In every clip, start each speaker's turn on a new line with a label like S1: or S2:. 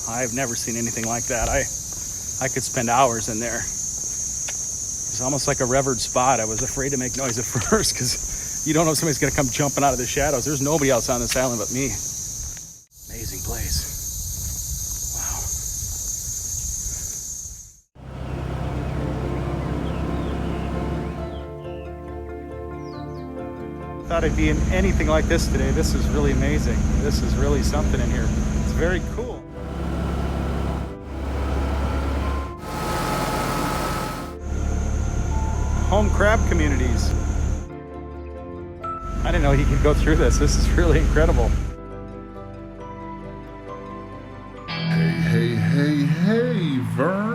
S1: I've never seen anything like that. I could spend hours in there. It's almost like a revered spot. I was afraid to make noise at first because you don't know if somebody's going to come jumping out of the shadows. There's nobody else on this island but me. Amazing place. Thought I'd be in anything like this today. This is really amazing. This is really something in here. It's very cool. Home crab communities. I didn't know you could go through this. This is really incredible.
S2: Hey, Vern.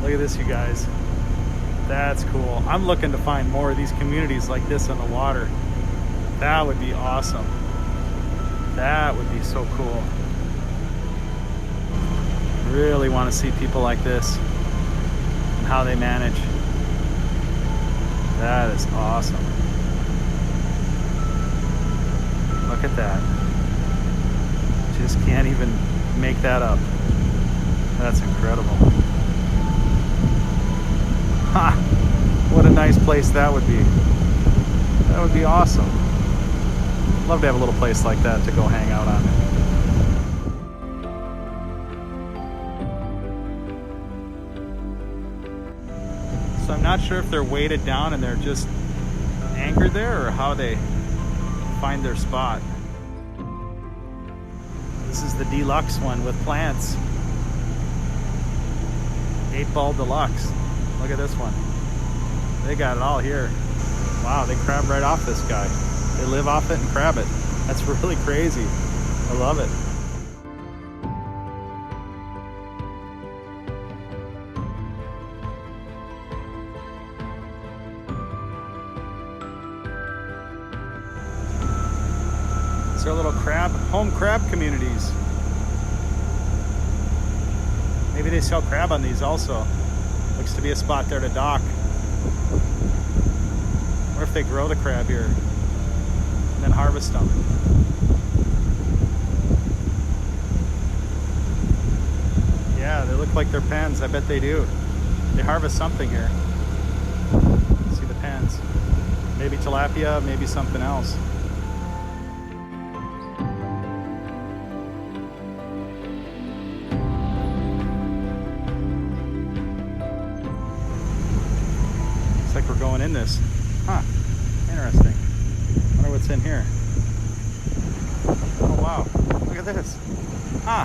S1: Look at this, you guys. That's cool. I'm looking to find more of these communities like this on the water. That would be awesome. That would be so cool. Really want to see people like this and how they manage. That is awesome. Look at that. Just can't even make that up. That's incredible. Ha! What a nice place that would be. That would be awesome. Love to have a little place like that to go hang out on. So I'm not sure if they're weighted down and they're just anchored there or how they find their spot. This is the deluxe one with plants. 8-ball deluxe. Look at this one. They got it all here. Wow, they crab right off this guy. They live off it and crab it. That's really crazy. I love it. It's our little home crab communities. Maybe they sell crab on these also. Looks to be a spot there to dock. Or if they grow the crab here and then harvest them. Yeah, they look like they're pens. I bet they do. They harvest something here. See the pens. Maybe tilapia, maybe something else. We're going in this. Huh. Interesting. Wonder what's in here. Oh wow. Look at this. Huh.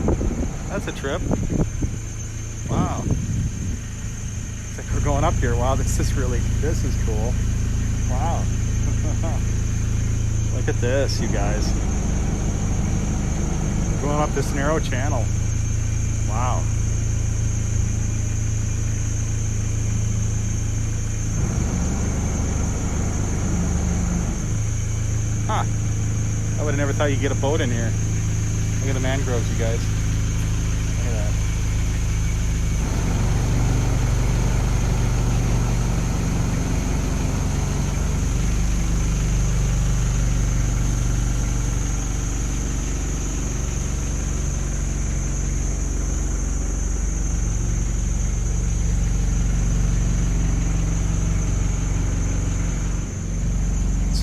S1: That's a trip. Wow. It's like we're going up here. Wow, this is cool. Wow. Look at this, you guys. Going up this narrow channel. Wow. Huh. I would have never thought you'd get a boat in here. Look at the mangroves, you guys. Look at that.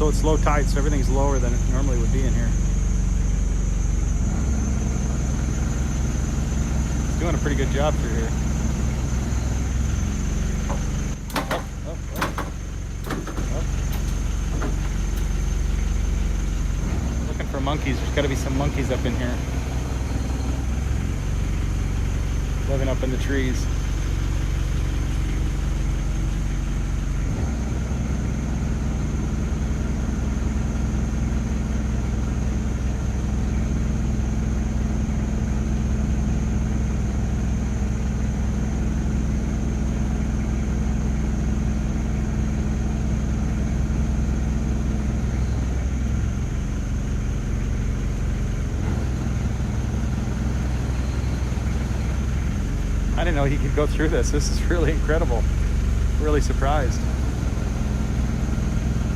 S1: so it's low tide, so everything's lower than it normally would be in here. It's doing a pretty good job through here. Looking for monkeys. There's got to be some monkeys up in here, living up in the trees. I didn't know he could go through this. This is really incredible. Really surprised.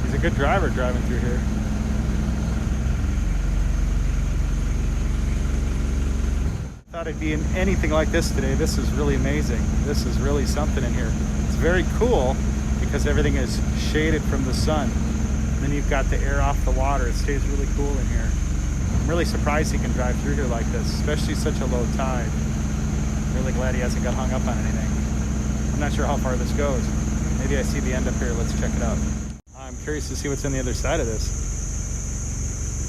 S1: He's a good driver driving through here. Thought it'd be in anything like this today. This is really amazing. This is really something in here. It's very cool because everything is shaded from the sun. And then you've got the air off the water. It stays really cool in here. I'm really surprised he can drive through here like this, especially such a low tide. Really glad he hasn't got hung up on anything. I'm not sure how far this goes. Maybe I see the end up here. Let's check it out. I'm curious to see what's on the other side of this.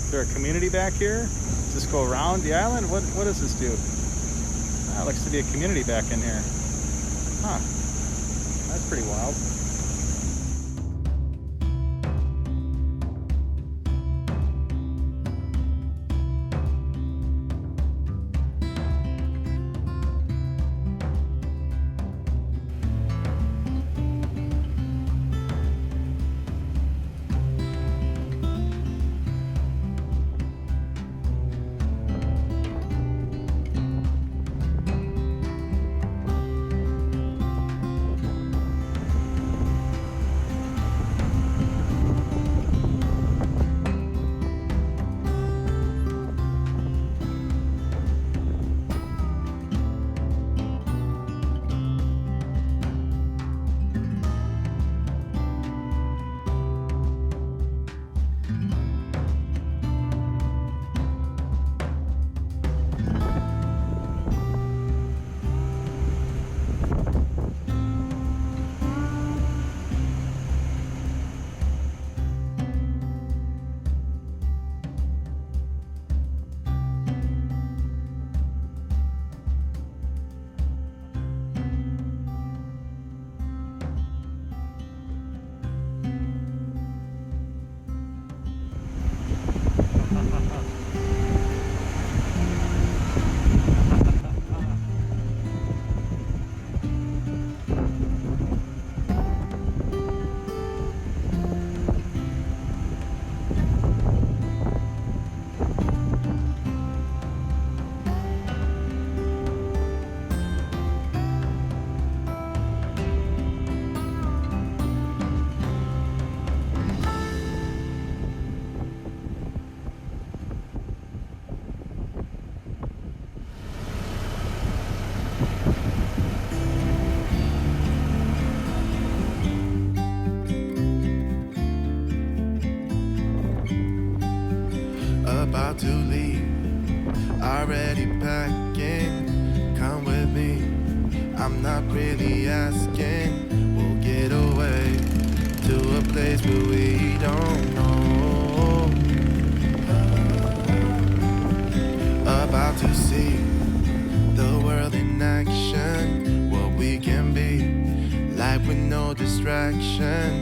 S1: Is there a community back here? Does this go around the island? What does this do? Ah, it looks to be a community back in here. Huh. That's pretty wild.
S3: About to leave, already packing. Come with me, I'm not really asking. We'll get away to a place where we don't know. About to see the world in action, what we can be, life with no distraction.